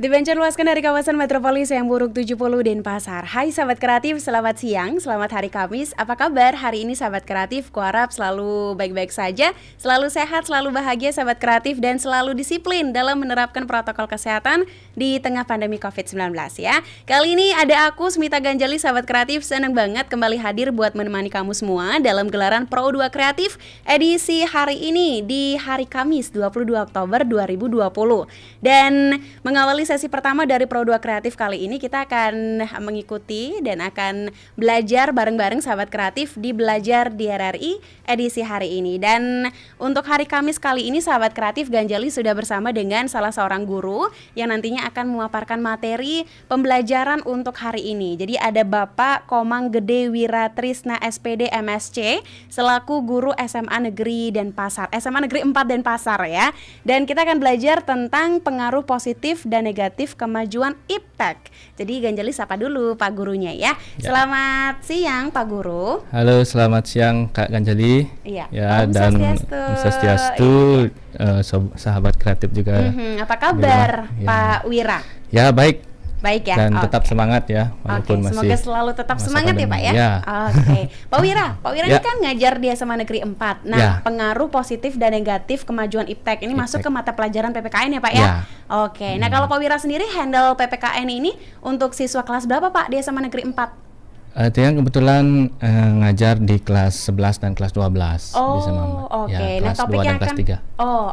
Dibancar luaskan dari kawasan metropolis yang buruk 70 Denpasar. Hai sahabat kreatif, selamat siang, selamat hari Kamis. Apa kabar hari ini sahabat kreatif? Kuharap selalu baik-baik saja, selalu sehat, selalu bahagia sahabat kreatif, dan selalu disiplin dalam menerapkan protokol kesehatan di tengah pandemi COVID-19 ya. Kali ini ada aku, Smita Ganjali, sahabat kreatif. Senang banget kembali hadir buat menemani kamu semua dalam gelaran Pro 2 Kreatif edisi hari ini di hari Kamis 22 Oktober 2020. Dan mengawali sesi pertama dari Pro 2 Kreatif kali ini, kita akan mengikuti dan akan belajar bareng-bareng sahabat kreatif di Belajar di RRI edisi hari ini. Dan untuk hari Kamis kali ini sahabat kreatif, Ganjali sudah bersama dengan salah seorang guru yang nantinya akan memaparkan materi pembelajaran untuk hari ini. Jadi ada Bapak Komang Gede Wiratrisna SPD MSc selaku guru SMA Negeri Denpasar, SMA Negeri 4 Denpasar ya. Dan kita akan belajar tentang pengaruh positif dan negatif kemajuan iptek. Jadi Ganjali sapa dulu Pak Gurunya ya. Selamat siang Pak Guru. Halo, selamat siang Kak Ganjali. Iya. Ya, Om dan Swastiastu. sahabat kreatif juga. Apa kabar Ya. Pak Wira? Ya, baik. Baik ya. Dan tetap semangat ya, walaupun masih semoga selalu tetap masa semangat ya Pak ya. ya. Oke. Pak Wira Ya. ini kan ngajar di SMA Negeri 4. Nah, Ya. pengaruh positif dan negatif kemajuan iptek ini masuk ke mata pelajaran PPKN ya Pak ya. Ya. Oke. Nah, kalau Pak Wira sendiri handle PPKN ini untuk siswa kelas berapa Pak di SMA Negeri 4? Tiang kebetulan ngajar di kelas 11 dan kelas 12 di SMA. Oke. Ya, Nah, kelas topik 2 dan yang kelas akan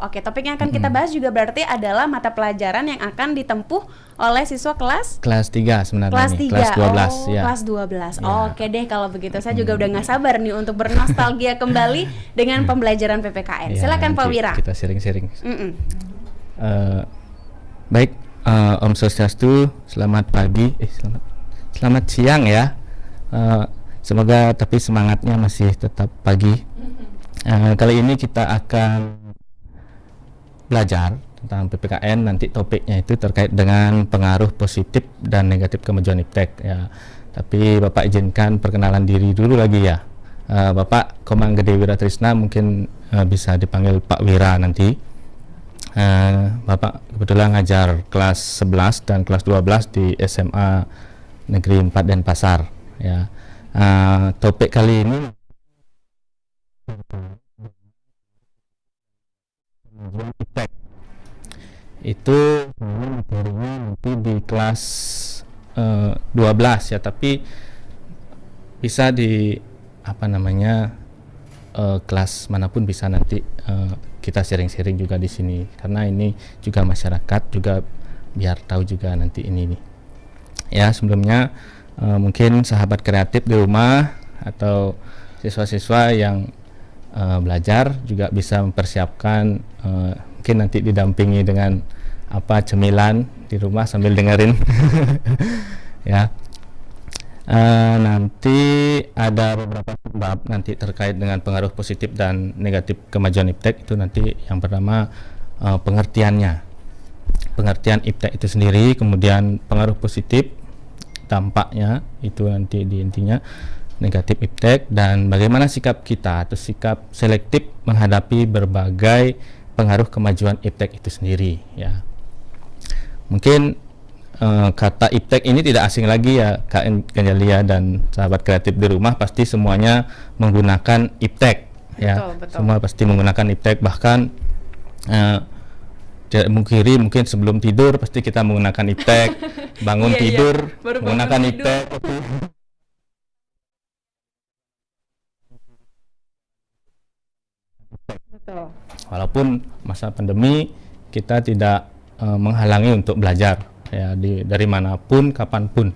3. topik yang akan kita bahas juga berarti adalah mata pelajaran yang akan ditempuh oleh siswa kelas Kelas 3 sebenarnya kelas nih, 3. kelas 12 ya. Kelas 12. Ya. Oke deh kalau begitu. Saya juga udah gak sabar nih untuk bernostalgia kembali dengan pembelajaran PPKN. Ya, Silakan Pak nanti Wira. kita sharing-sharing. Baik, Om Swastiastu, selamat pagi, selamat siang ya. Semoga tapi semangatnya masih tetap pagi. Kali ini kita akan belajar tentang PPKN. Nanti topiknya itu terkait dengan pengaruh positif dan negatif kemajuan iptek ya. Tapi Bapak izinkan perkenalan diri dulu lagi ya. Bapak Komang Gede Wiratrisna, mungkin bisa dipanggil Pak Wira nanti. Bapak kebetulan ngajar kelas 11 dan kelas 12 di SMA Negeri 4 Denpasar ya. Topik kali ini iptek itu materinya nanti di kelas 12 ya, tapi bisa di kelas manapun bisa nanti kita sharing-sharing juga di sini, karena ini juga masyarakat juga biar tahu juga nanti ini nih ya. Sebelumnya mungkin sahabat kreatif di rumah atau siswa-siswa yang belajar juga bisa mempersiapkan, mungkin nanti didampingi dengan cemilan di rumah sambil dengerin ya. Nanti ada beberapa bab nanti terkait dengan pengaruh positif dan negatif kemajuan iptek. Itu nanti yang pertama pengertian iptek itu sendiri, kemudian pengaruh positif, dampaknya itu nanti di intinya negatif iptek, dan bagaimana sikap kita atau sikap selektif menghadapi berbagai pengaruh kemajuan iptek itu sendiri ya. Mungkin kata iptek ini tidak asing lagi ya Kak Ganjalia dan sahabat kreatif di rumah, pasti semuanya menggunakan iptek ya. Betul. Semua pasti menggunakan iptek, bahkan tidak mungkiri, mungkin sebelum tidur pasti kita menggunakan iptek, bangun tidur menggunakan iptek. Betul. Walaupun masa pandemi kita tidak menghalangi untuk belajar ya, dari manapun kapanpun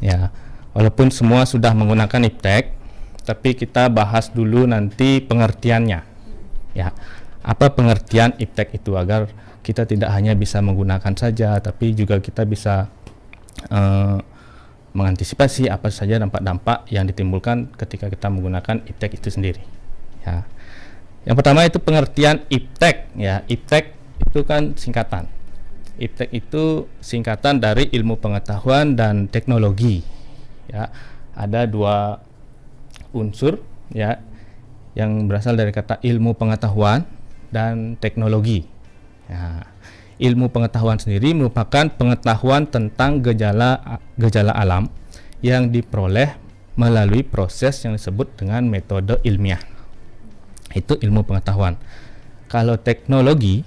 ya. Walaupun semua sudah menggunakan iptek, tapi kita bahas dulu nanti pengertiannya ya. Apa pengertian iptek itu, agar kita tidak hanya bisa menggunakan saja, tapi juga kita bisa mengantisipasi apa saja dampak-dampak yang ditimbulkan ketika kita menggunakan iptek itu sendiri ya. Yang pertama itu pengertian iptek ya. Iptek itu kan singkatan. Iptek itu singkatan dari ilmu pengetahuan dan teknologi ya. Ada dua unsur ya yang berasal dari kata ilmu pengetahuan dan teknologi. Ya, ilmu pengetahuan sendiri merupakan pengetahuan tentang gejala alam yang diperoleh melalui proses yang disebut dengan metode ilmiah. Itu ilmu pengetahuan. Kalau teknologi,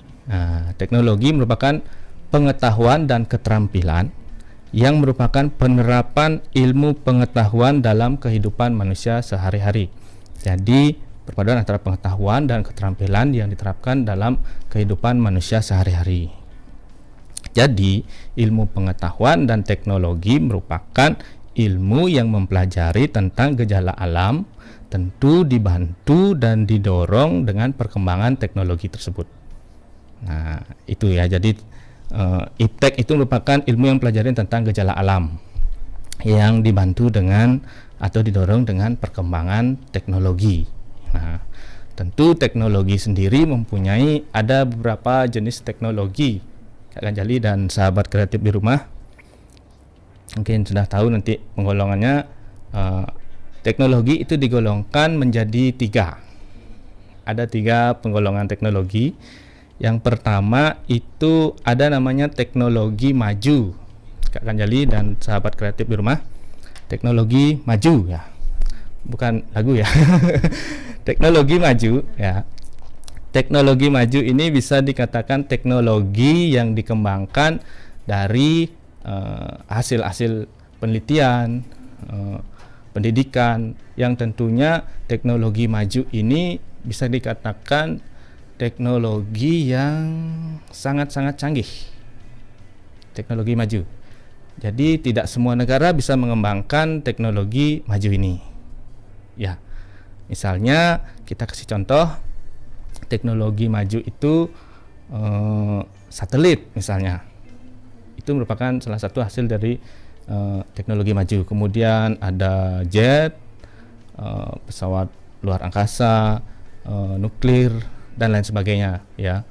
teknologi merupakan pengetahuan dan keterampilan yang merupakan penerapan ilmu pengetahuan dalam kehidupan manusia sehari-hari. Jadi perpaduan antara pengetahuan dan keterampilan yang diterapkan dalam kehidupan manusia sehari-hari. Jadi, ilmu pengetahuan dan teknologi merupakan ilmu yang mempelajari tentang gejala alam, tentu dibantu dan didorong dengan perkembangan teknologi tersebut. Nah, itu ya. Jadi, IPTEK itu merupakan ilmu yang mempelajari tentang gejala alam yang dibantu dengan atau didorong dengan perkembangan teknologi. Nah, tentu teknologi sendiri mempunyai ada beberapa jenis teknologi. Kak Ganjali dan sahabat kreatif di rumah mungkin sudah tahu nanti penggolongannya. Teknologi itu digolongkan menjadi 3. Ada 3 penggolongan teknologi. Yang pertama itu ada namanya teknologi maju. Kak Ganjali dan sahabat kreatif di rumah, teknologi maju ya. Bukan lagu ya. Teknologi maju ya. Teknologi maju ini bisa dikatakan teknologi yang dikembangkan dari hasil-hasil penelitian, pendidikan, yang tentunya teknologi maju ini bisa dikatakan teknologi yang sangat-sangat canggih. Teknologi maju. Jadi tidak semua negara bisa mengembangkan teknologi maju ini. Ya, misalnya kita kasih contoh teknologi maju itu satelit misalnya, itu merupakan salah satu hasil dari teknologi maju. Kemudian ada jet, pesawat luar angkasa, nuklir dan lain sebagainya. Ya,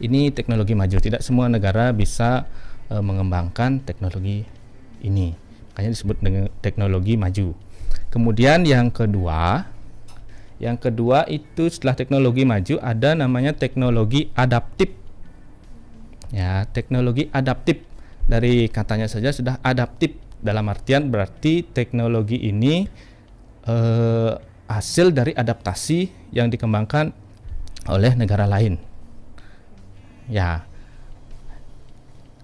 ini teknologi maju. Tidak semua negara bisa mengembangkan teknologi ini, makanya disebut dengan teknologi maju. Kemudian yang kedua itu setelah teknologi maju ada namanya teknologi adaptif. Ya, teknologi adaptif dari katanya saja sudah adaptif, dalam artian berarti teknologi ini hasil dari adaptasi yang dikembangkan oleh negara lain. Ya,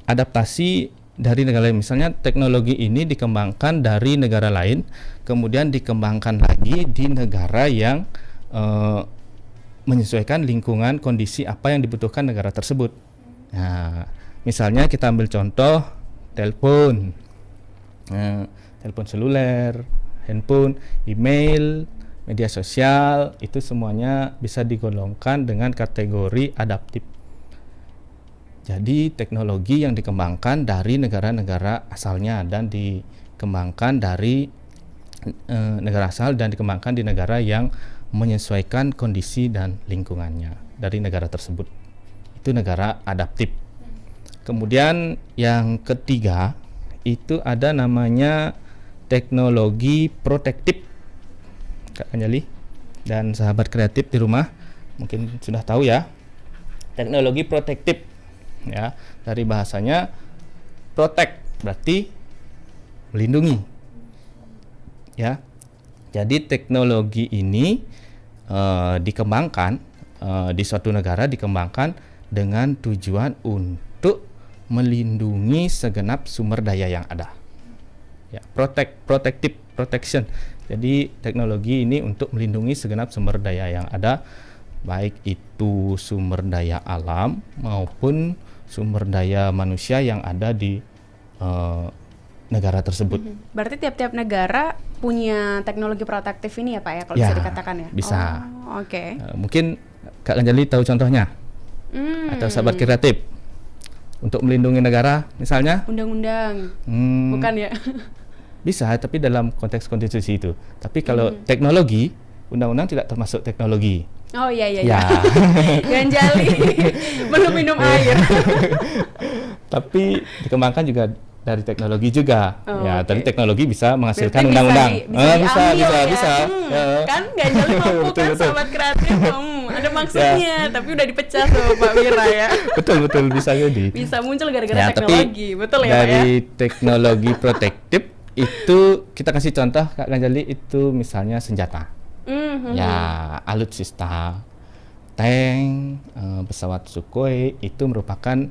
adaptasi dari negara lain, misalnya teknologi ini dikembangkan dari negara lain, kemudian dikembangkan lagi di negara yang menyesuaikan lingkungan kondisi apa yang dibutuhkan negara tersebut. Nah, misalnya kita ambil contoh telepon, telepon seluler, handphone, email, media sosial, itu semuanya bisa digolongkan dengan kategori adaptif. Jadi teknologi yang dikembangkan dari negara-negara asalnya dan dikembangkan dari negara asal dan dikembangkan di negara yang menyesuaikan kondisi dan lingkungannya dari negara tersebut. Itu negara adaptif. Kemudian yang ketiga itu ada namanya teknologi protektif. Kak Ganjali dan sahabat kreatif di rumah mungkin sudah tahu ya. Teknologi protektif. Ya, dari bahasanya protect berarti melindungi. Ya. Jadi teknologi ini dikembangkan di suatu negara, dikembangkan dengan tujuan untuk melindungi segenap sumber daya yang ada. Ya, protective protection. Jadi teknologi ini untuk melindungi segenap sumber daya yang ada, baik itu sumber daya alam maupun sumber daya manusia yang ada di negara tersebut. Berarti tiap-tiap negara punya teknologi protektif ini ya Pak ya, kalau ya, bisa dikatakan ya? Bisa. Oh, oke. Mungkin Kak Ganjali tahu contohnya? Atau sahabat kreatif? Untuk melindungi negara misalnya? Undang-undang. Bukan ya? Bisa, tapi dalam konteks konstitusi itu. Tapi kalau teknologi, undang-undang tidak termasuk teknologi. Oh iya. Ganjali belum minum air. Tapi dikembangkan juga dari teknologi juga. Oh, ya, oke. tapi teknologi bisa menghasilkan Berarti undang-undang. bisa diambil ya. Bisa. Kan nggak jadi mampu Betul, kan betul. sahabat kreatif. Ada maksudnya, tapi udah dipecah tuh Pak Wira ya. Betul bisa jadi. Bisa muncul gara-gara Ya, tapi teknologi, betul ya Pak ya? dari teknologi protektif itu kita kasih contoh Kak Ganjali, itu misalnya senjata. Ya, alutsista, tank, pesawat Sukhoi itu merupakan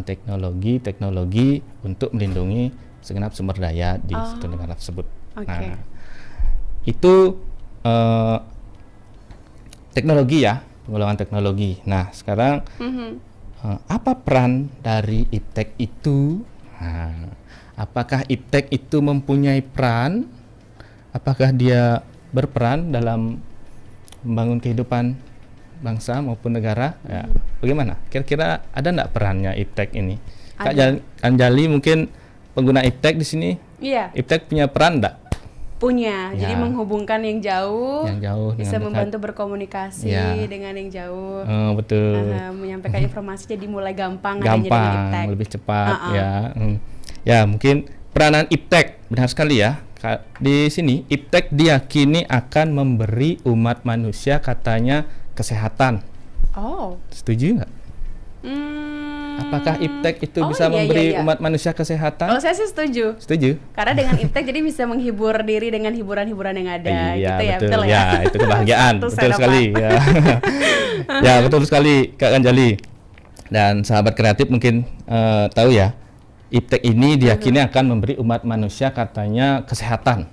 teknologi untuk melindungi segenap sumber daya di suatu negara tersebut. Oke. Nah, itu teknologi ya, pengembangan teknologi. Nah, sekarang apa peran dari IPTEK itu? Nah, apakah IPTEK itu mempunyai peran? Apakah dia berperan dalam membangun kehidupan bangsa maupun negara? Ya, bagaimana? Kira-kira ada enggak perannya IPTEK ini? Kak Ganjali mungkin pengguna IPTEK di sini. Iya. IPTEK punya peran enggak? Punya. Ya. Jadi menghubungkan yang jauh bisa dengan membantu dekat. berkomunikasi Ya. dengan yang jauh. Betul. Menyampaikan informasi jadi mulai gampang adanya dengan IPTEK. Lebih cepat ya. Ya, mungkin peranan IPTEK benar sekali ya. Di sini IPTEK diyakini akan memberi umat manusia katanya kesehatan. Oh. Setuju nggak? Apakah IPTEK itu bisa memberi umat manusia kesehatan? Kalau saya sih setuju. Setuju. Karena dengan IPTEK jadi bisa menghibur diri dengan hiburan-hiburan yang ada, Iya, gitu ya, betul ya. Itu kebahagiaan, betul sekali. Ya. Ya, betul sekali Kak Ganjali. Dan sahabat kreatif mungkin tahu ya, IPTEK ini diyakini akan memberi umat manusia katanya kesehatan.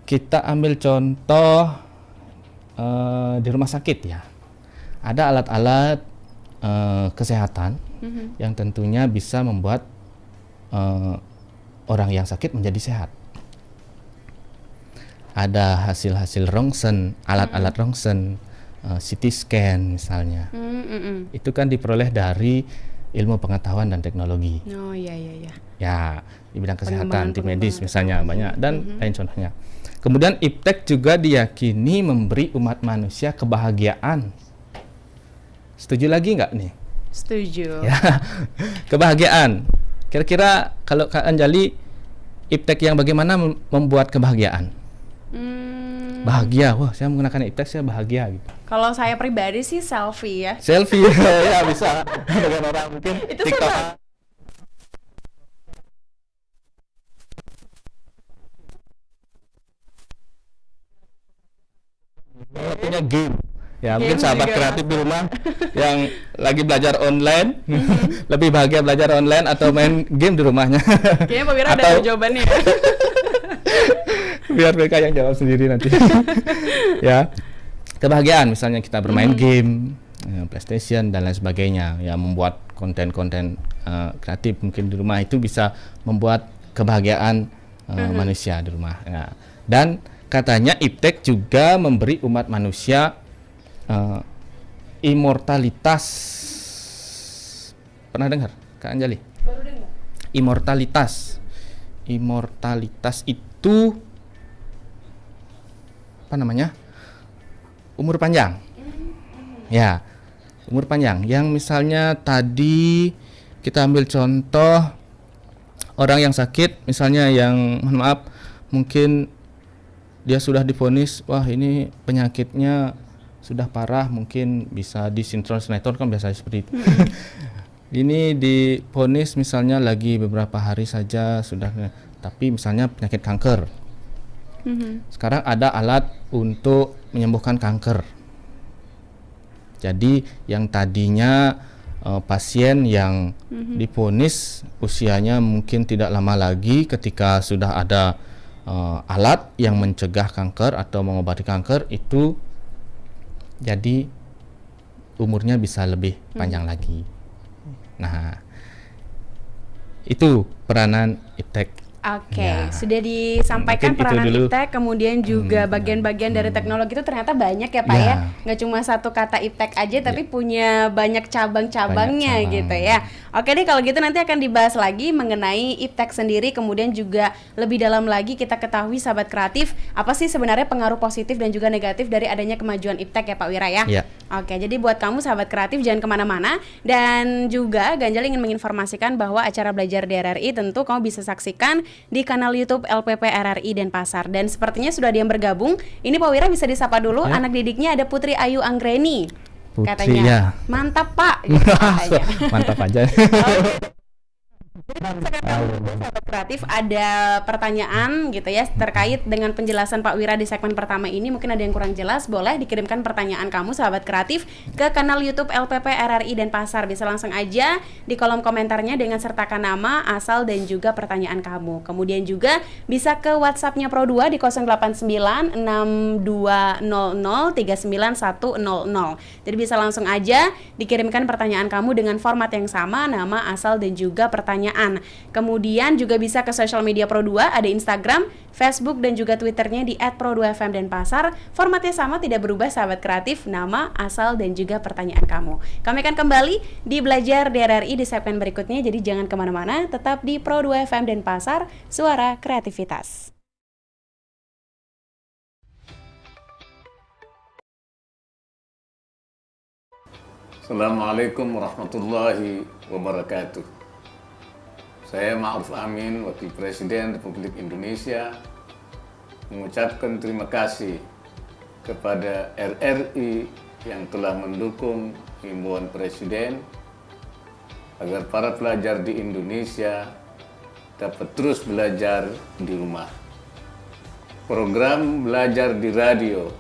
Kita ambil contoh di rumah sakit ya. Ada alat-alat kesehatan yang tentunya bisa membuat orang yang sakit menjadi sehat. Ada hasil-hasil rongsen, alat-alat rongsen, CT scan misalnya. Itu kan diperoleh dari ilmu pengetahuan dan teknologi. Oh iya. Ya, di bidang kesehatan, tim medis misalnya banyak dan lain contohnya. Kemudian IPTEK juga diyakini memberi umat manusia kebahagiaan. Setuju lagi nggak nih? Setuju. Ya, kebahagiaan. Kira-kira kalau Kak Anjali, IPTEK yang bagaimana membuat kebahagiaan? Bahagia, wah saya menggunakan IPTEK saya bahagia gitu. Kalau saya pribadi sih selfie ya. Selfie, ya bisa. Dengan orang mungkin Itu TikTok. sama. Punya game. Ya, mungkin Game sahabat juga. kreatif di rumah yang lagi belajar online, lebih bahagia belajar online atau main game di rumahnya. Kayaknya Pak Wira udah Atau- tahu jawabannya ya. Biar mereka yang jawab sendiri nanti. Ya, kebahagiaan misalnya kita bermain game, PlayStation dan lain sebagainya, ya membuat konten-konten kreatif mungkin di rumah itu bisa membuat kebahagiaan manusia di rumah. Ya. Dan katanya IPTEK juga memberi umat manusia immortalitas. Pernah dengar Kak Anjali? Baru dengar. Immortalitas itu apa namanya? Umur panjang. Ya, umur panjang. Yang misalnya tadi kita ambil contoh orang yang sakit, misalnya yang mohon maaf mungkin dia sudah divonis, wah ini penyakitnya sudah parah, mungkin bisa disinkron sinetron kan biasanya seperti itu. Ini divonis misalnya lagi beberapa hari saja sudah, tapi misalnya penyakit kanker. Sekarang ada alat untuk menyembuhkan kanker. Jadi yang tadinya pasien yang divonis usianya mungkin tidak lama lagi, ketika sudah ada alat yang mencegah kanker atau mengobati kanker, itu jadi umurnya bisa lebih panjang lagi. Nah, itu peranan IPTEK. Oke, Ya. sudah disampaikan Mungkin itu peranan dulu. iptek, kemudian juga bagian-bagian dari teknologi itu ternyata banyak ya Pak Ya. ya. Nggak cuma satu kata iptek aja, tapi punya banyak cabang-cabangnya Banyak cabang. gitu ya. Oke deh, kalau gitu nanti akan dibahas lagi mengenai iptek sendiri, kemudian juga lebih dalam lagi kita ketahui sahabat kreatif, apa sih sebenarnya pengaruh positif dan juga negatif dari adanya kemajuan iptek ya Pak Wira ya. Ya. Oke, jadi buat kamu sahabat kreatif jangan kemana-mana. Dan juga Ganjal ingin menginformasikan bahwa acara belajar di RRI tentu kamu bisa saksikan di kanal YouTube LPP RRI Denpasar. Dan sepertinya sudah ada yang bergabung. Ini Pak Wira bisa disapa dulu, Ya. anak didiknya ada Putri Ayu Anggreni. Putri, Katanya, ya. mantap Pak. Gitu katanya. Mantap aja. Sahabat kreatif ada pertanyaan gitu ya terkait dengan penjelasan Pak Wira di segmen pertama ini, mungkin ada yang kurang jelas, boleh dikirimkan pertanyaan kamu sahabat kreatif ke kanal YouTube LPP RRI Denpasar. Bisa langsung aja di kolom komentarnya dengan sertakan nama, asal dan juga pertanyaan kamu. Kemudian juga bisa ke WhatsApp-nya Pro 2 di 0896200391100. Jadi bisa langsung aja dikirimkan pertanyaan kamu dengan format yang sama, nama, asal dan juga pertanyaan. Kemudian juga bisa ke social media Pro 2, ada Instagram, Facebook dan juga Twitternya di @pro2fm Denpasar. Formatnya sama, tidak berubah sahabat kreatif, nama, asal dan juga pertanyaan kamu. Kami akan kembali di Belajar di RRI di segmen berikutnya, jadi jangan kemana-mana, tetap di Pro 2 FM Denpasar, suara kreativitas. Assalamualaikum warahmatullahi wabarakatuh. Saya Ma'ruf Amin, Wakil Presiden Republik Indonesia, mengucapkan terima kasih kepada RRI yang telah mendukung himbauan Presiden agar para pelajar di Indonesia dapat terus belajar di rumah. Program belajar di radio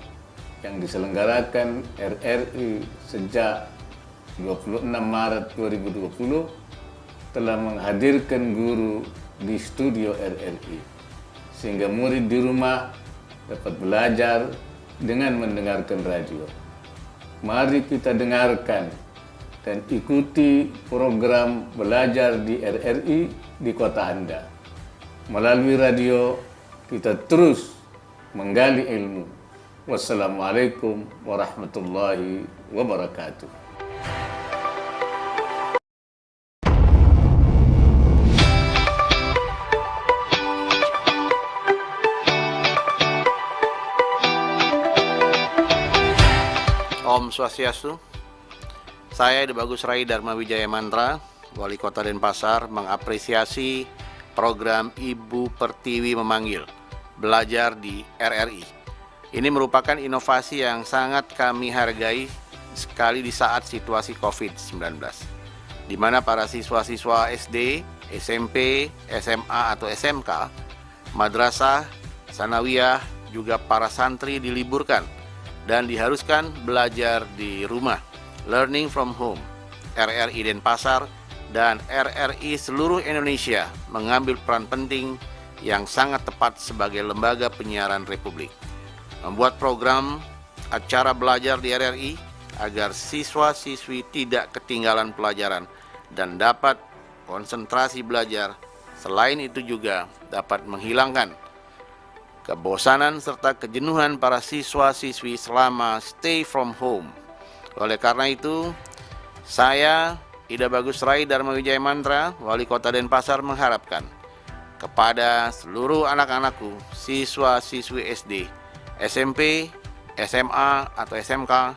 yang diselenggarakan RRI sejak 26 Maret 2020 telah menghadirkan guru di studio RRI, sehingga murid di rumah dapat belajar dengan mendengarkan radio. Mari kita dengarkan dan ikuti program belajar di RRI di kota Anda. Melalui radio, kita terus menggali ilmu. Wassalamualaikum warahmatullahi wabarakatuh. Om Swastiastu. Saya Bagus Rai Dharma Wijaya Mantra, Wali Kota Denpasar, mengapresiasi program Ibu Pertiwi Memanggil Belajar di RRI. Ini merupakan inovasi yang sangat kami hargai sekali di saat situasi COVID-19, di mana para siswa-siswa SD, SMP, SMA atau SMK, madrasah, sanawiyah, juga para santri diliburkan dan diharuskan belajar di rumah, learning from home. RRI Denpasar dan RRI seluruh Indonesia mengambil peran penting yang sangat tepat sebagai lembaga penyiaran Republik, membuat program acara belajar di RRI agar siswa-siswi tidak ketinggalan pelajaran dan dapat konsentrasi belajar. Selain itu juga dapat menghilangkan kebosanan serta kejenuhan para siswa-siswi selama stay from home. Oleh karena itu, saya, Ida Bagus Rai Dharma Wijaya Mantra, Wali Kota Denpasar, mengharapkan kepada seluruh anak-anakku, siswa-siswi SD, SMP, SMA atau SMK,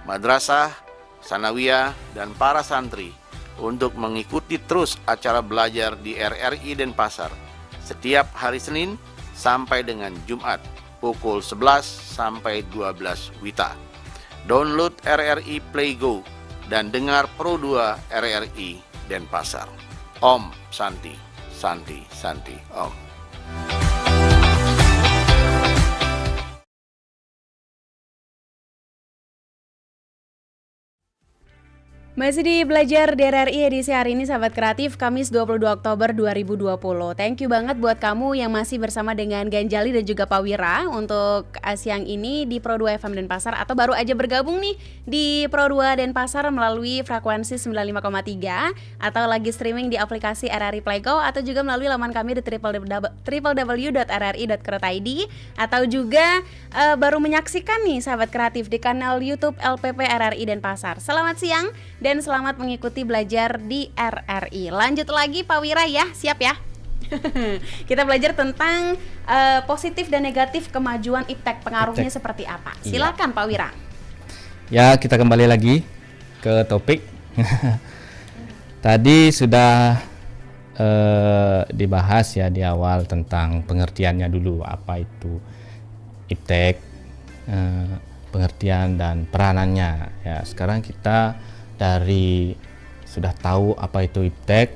madrasah, sanawiyah, dan para santri untuk mengikuti terus acara belajar di RRI Denpasar setiap hari Senin sampai dengan Jumat pukul 11 sampai 12 WITA. Download RRI Play Go dan dengar Pro 2 RRI Denpasar. Om Santi, Santi, Santi, Om. Masih di Belajar di RRI edisi hari ini Sahabat Kreatif, Kamis 22 Oktober 2020. Thank you banget buat kamu yang masih bersama dengan Ganjali dan juga Pak Wira untuk siang ini di Pro 2 FM Denpasar, atau baru aja bergabung nih di Pro 2 Denpasar melalui frekuensi 95,3 atau lagi streaming di aplikasi RRI Playgo, atau juga melalui laman kami di www.rri.co.id, atau juga baru menyaksikan nih Sahabat Kreatif di kanal YouTube LPP RRI Denpasar. Selamat siang dan selamat mengikuti Belajar di RRI. Lanjut lagi Pak Wira ya, siap ya? Kita belajar tentang positif dan negatif kemajuan iptek, pengaruhnya seperti apa. Silakan Pak Wira. Ya, kita kembali lagi ke topik. Tadi sudah dibahas ya di awal tentang pengertiannya dulu, apa itu iptek, pengertian dan peranannya. Ya, sekarang kita sudah tahu apa itu iptek.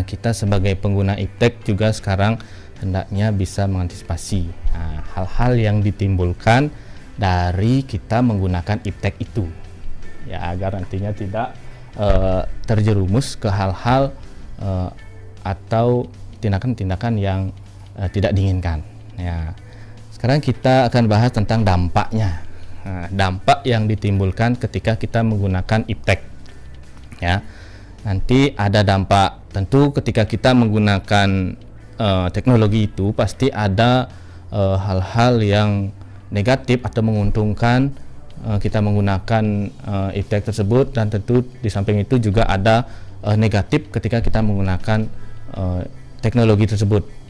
Kita sebagai pengguna iptek juga sekarang hendaknya bisa mengantisipasi hal-hal yang ditimbulkan dari kita menggunakan iptek itu, ya, agar nantinya tidak terjerumus ke hal-hal atau tindakan-tindakan yang tidak diinginkan. Ya, sekarang kita akan bahas tentang dampaknya. Dampak yang ditimbulkan ketika kita menggunakan iptek, ya. Nanti ada dampak, tentu ketika kita menggunakan teknologi itu pasti ada hal-hal yang negatif atau menguntungkan kita menggunakan iptek tersebut, dan tentu di samping itu juga ada negatif ketika kita menggunakan teknologi tersebut.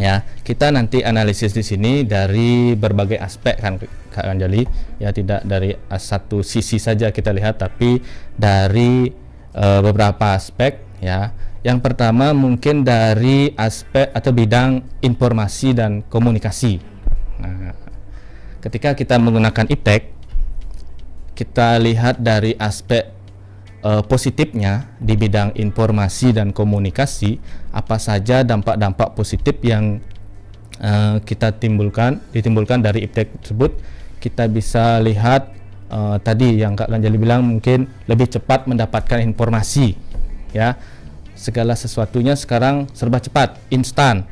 Ya, kita nanti analisis di sini dari berbagai aspek kan Kak Anjali, ya, tidak dari satu sisi saja kita lihat, tapi dari beberapa aspek, ya. Yang pertama mungkin dari aspek atau bidang informasi dan komunikasi. Nah, ketika kita menggunakan iptek, kita lihat dari aspek positifnya di bidang informasi dan komunikasi, apa saja dampak-dampak positif yang ditimbulkan dari iptek tersebut. Kita bisa lihat tadi yang Kak Ganjali bilang, mungkin lebih cepat mendapatkan informasi, ya. Segala sesuatunya sekarang serba cepat, instan.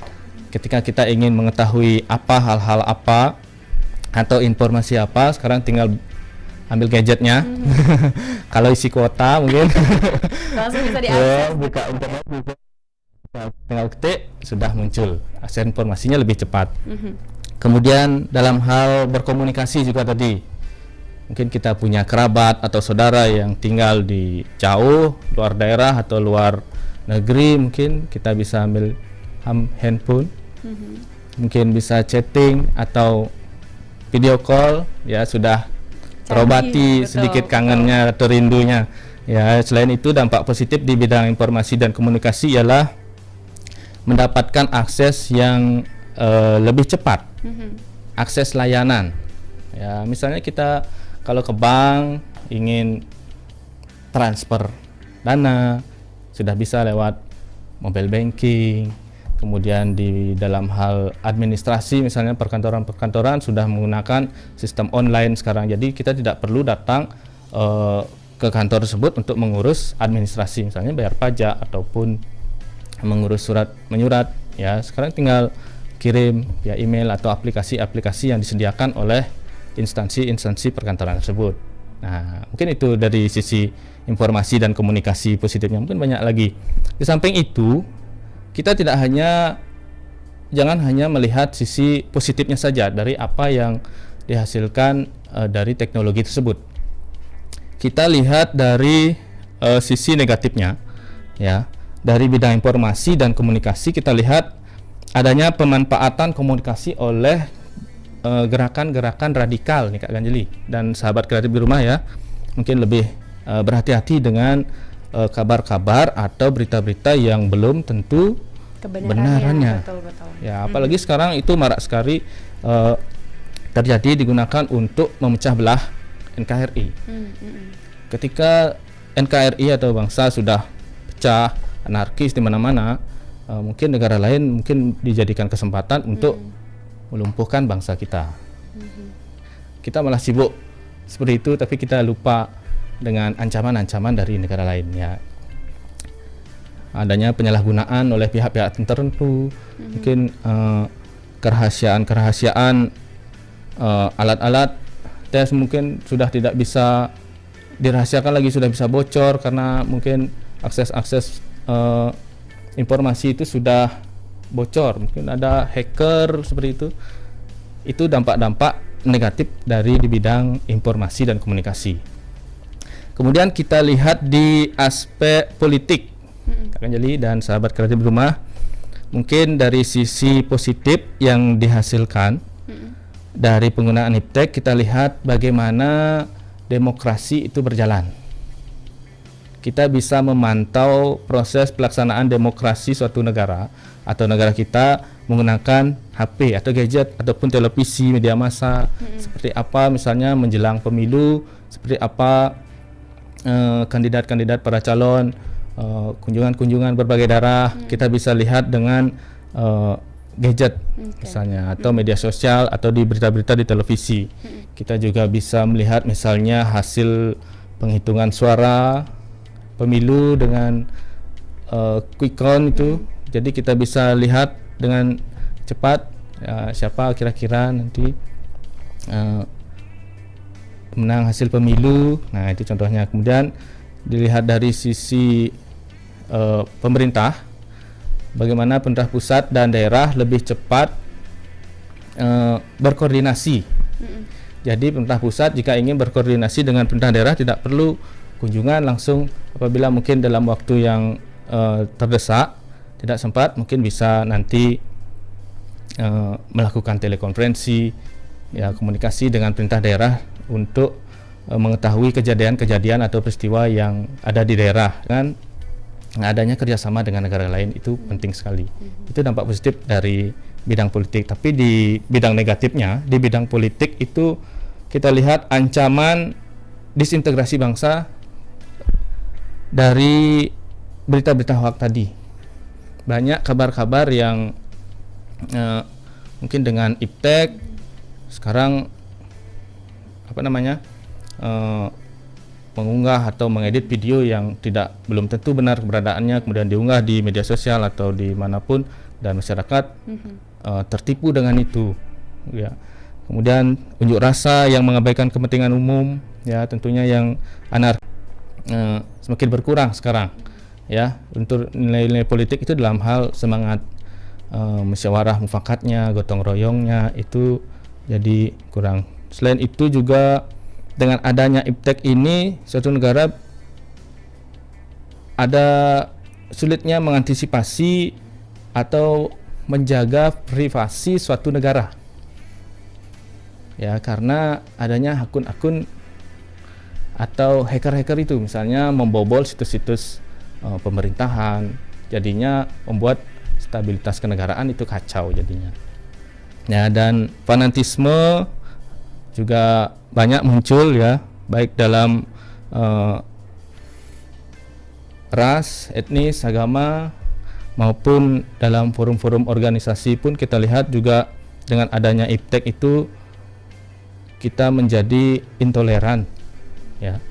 Ketika kita ingin mengetahui hal-hal apa atau informasi apa, sekarang tinggal ambil gadgetnya. Kalau isi kuota mungkin langsung bisa diakses. Buka internet, tinggal ketik, sudah muncul. Akses informasinya lebih cepat. Kemudian dalam hal berkomunikasi juga tadi, mungkin kita punya kerabat atau saudara yang tinggal di jauh, luar daerah atau luar negeri, mungkin kita bisa ambil handphone, mungkin bisa chatting atau video call, ya, sudah terobati sedikit kangennya atau rindunya. Ya, selain itu dampak positif di bidang informasi dan komunikasi ialah mendapatkan akses yang lebih cepat, akses layanan. Ya, misalnya kita kalau ke bank ingin transfer dana, sudah bisa lewat mobile banking. Kemudian di dalam hal administrasi, misalnya perkantoran-perkantoran sudah menggunakan sistem online sekarang. Jadi kita tidak perlu datang ke kantor tersebut untuk mengurus administrasi, misalnya bayar pajak ataupun mengurus surat menyurat. Ya, sekarang tinggal kirim via email atau aplikasi-aplikasi yang disediakan oleh instansi-instansi perkantoran tersebut. Nah, mungkin itu dari sisi informasi dan komunikasi positifnya. Mungkin banyak lagi. Di samping itu, kita jangan hanya melihat sisi positifnya saja dari apa yang dihasilkan dari teknologi tersebut. Kita lihat dari sisi negatifnya, ya. Dari bidang informasi dan komunikasi kita lihat adanya pemanfaatan komunikasi oleh gerakan-gerakan radikal nih Kak Ganjeli dan sahabat kreatif di rumah, ya. Mungkin lebih berhati-hati dengan kabar-kabar atau berita-berita yang belum tentu kebenarannya. Betul. Ya, apalagi sekarang itu marak sekali terjadi, digunakan untuk memecah belah NKRI. Ketika NKRI atau bangsa sudah pecah, anarkis di mana-mana, mungkin negara lain mungkin dijadikan kesempatan untuk melumpuhkan bangsa kita. Kita malah sibuk seperti itu, tapi kita lupa dengan ancaman-ancaman dari negara lain ya. Adanya penyalahgunaan oleh pihak-pihak tertentu, mungkin kerahasiaan alat-alat tes mungkin sudah tidak bisa dirahasiakan lagi, sudah bisa bocor karena mungkin akses informasi itu sudah bocor, mungkin ada hacker seperti itu. Itu dampak-dampak negatif dari di bidang informasi dan komunikasi. Kemudian kita lihat di aspek politik, Kak Anjali dan sahabat kreatif di rumah, mungkin dari sisi positif yang dihasilkan dari penggunaan iptek, kita lihat bagaimana demokrasi itu berjalan. Kita bisa memantau proses pelaksanaan demokrasi suatu negara atau negara kita menggunakan HP atau gadget ataupun televisi, media massa, seperti apa misalnya menjelang pemilu, seperti apa kandidat-kandidat para calon, kunjungan-kunjungan berbagai daerah, kita bisa lihat dengan gadget misalnya atau media sosial atau di berita-berita di televisi. Kita juga bisa melihat misalnya hasil penghitungan suara pemilu dengan quick count itu. Jadi kita bisa lihat dengan cepat siapa kira-kira nanti menang hasil pemilu. Nah, itu contohnya. Kemudian dilihat dari sisi pemerintah, bagaimana pemerintah pusat dan daerah lebih cepat berkoordinasi. Jadi pemerintah pusat jika ingin berkoordinasi dengan pemerintah daerah tidak perlu kunjungan langsung, apabila mungkin dalam waktu yang terdesak tidak sempat, mungkin bisa nanti melakukan telekonferensi ya, komunikasi dengan pemerintah daerah untuk mengetahui kejadian-kejadian atau peristiwa yang ada di daerah. Dan adanya kerjasama dengan negara lain itu penting sekali. Itu dampak positif dari bidang politik. Tapi di bidang negatifnya, di bidang politik itu kita lihat ancaman disintegrasi bangsa dari berita-berita hoax tadi. Banyak kabar-kabar yang mungkin dengan iptek sekarang mengunggah atau mengedit video yang belum tentu benar keberadaannya, kemudian diunggah di media sosial atau dimanapun, dan masyarakat tertipu dengan itu ya. Kemudian unjuk rasa yang mengabaikan kepentingan umum ya, tentunya yang semakin berkurang sekarang ya. Untuk nilai-nilai politik itu dalam hal semangat musyawarah mufakatnya, gotong royongnya itu jadi kurang. Selain itu juga dengan adanya iptek ini, suatu negara ada sulitnya mengantisipasi atau menjaga privasi suatu negara ya, karena adanya akun-akun atau hacker-hacker itu misalnya membobol situs-situs pemerintahan, jadinya membuat stabilitas kenegaraan itu kacau jadinya ya. Dan fanatisme juga banyak muncul ya, baik dalam ras, etnis, agama maupun dalam forum-forum organisasi pun kita lihat juga dengan adanya iptek itu kita menjadi intoleran ya.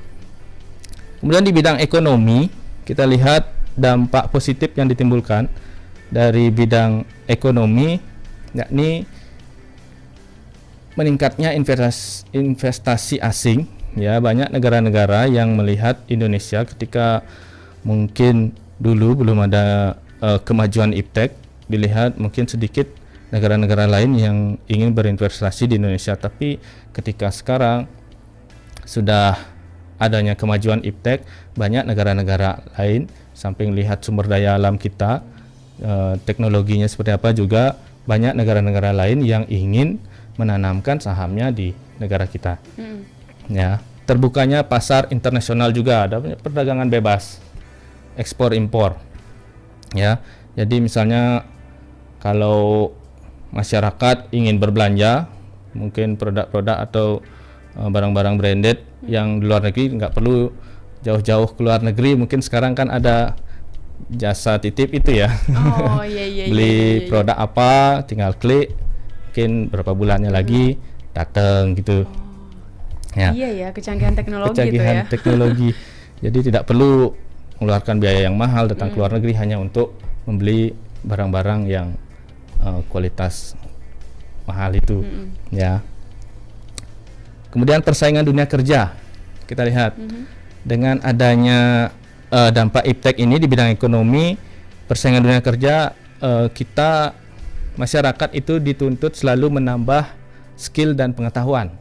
Kemudian di bidang ekonomi kita lihat dampak positif yang ditimbulkan dari bidang ekonomi, yakni meningkatnya investasi asing ya. Banyak negara-negara yang melihat Indonesia ketika mungkin dulu belum ada kemajuan iptek, dilihat mungkin sedikit negara-negara lain yang ingin berinvestasi di Indonesia. Tapi ketika sekarang sudah adanya kemajuan iptek, banyak negara-negara lain samping lihat sumber daya alam kita, teknologinya seperti apa, juga banyak negara-negara lain yang ingin menanamkan sahamnya di negara kita. Ya, terbukanya pasar internasional juga, ada perdagangan bebas, ekspor impor. Ya, jadi misalnya kalau masyarakat ingin berbelanja, mungkin produk-produk atau barang-barang branded yang di luar negeri, nggak perlu jauh-jauh ke luar negeri. Mungkin sekarang kan ada jasa titip itu ya. Oh iya. Beli produk apa, tinggal klik, mungkin berapa bulannya lagi datang gitu. Ya. Iya ya, kecanggihan teknologi Kecanggihan itu ya. teknologi. Jadi tidak perlu mengeluarkan biaya yang mahal datang ke luar negeri hanya untuk membeli barang-barang yang kualitas mahal itu, ya. Kemudian persaingan dunia kerja, kita lihat dengan adanya dampak iptek ini di bidang ekonomi, persaingan dunia kerja, kita masyarakat itu dituntut selalu menambah skill dan pengetahuan.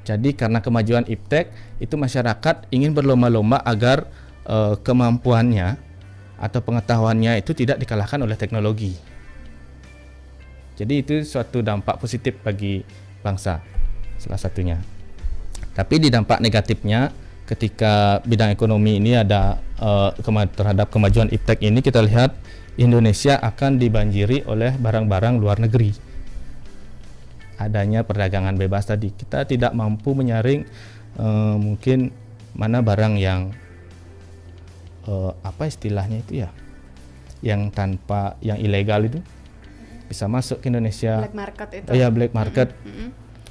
Jadi karena kemajuan iptek itu masyarakat ingin berlomba-lomba agar kemampuannya atau pengetahuannya itu tidak dikalahkan oleh teknologi. Jadi itu suatu dampak positif bagi bangsa salah satunya. Tapi di dampak negatifnya ketika bidang ekonomi ini ada terhadap kemajuan iptek ini, kita lihat Indonesia akan dibanjiri oleh barang-barang luar negeri. Adanya perdagangan bebas tadi, kita tidak mampu menyaring mungkin mana barang yang apa istilahnya itu ya, yang tanpa, yang ilegal itu bisa masuk ke Indonesia. Black market itu. Ya, black market.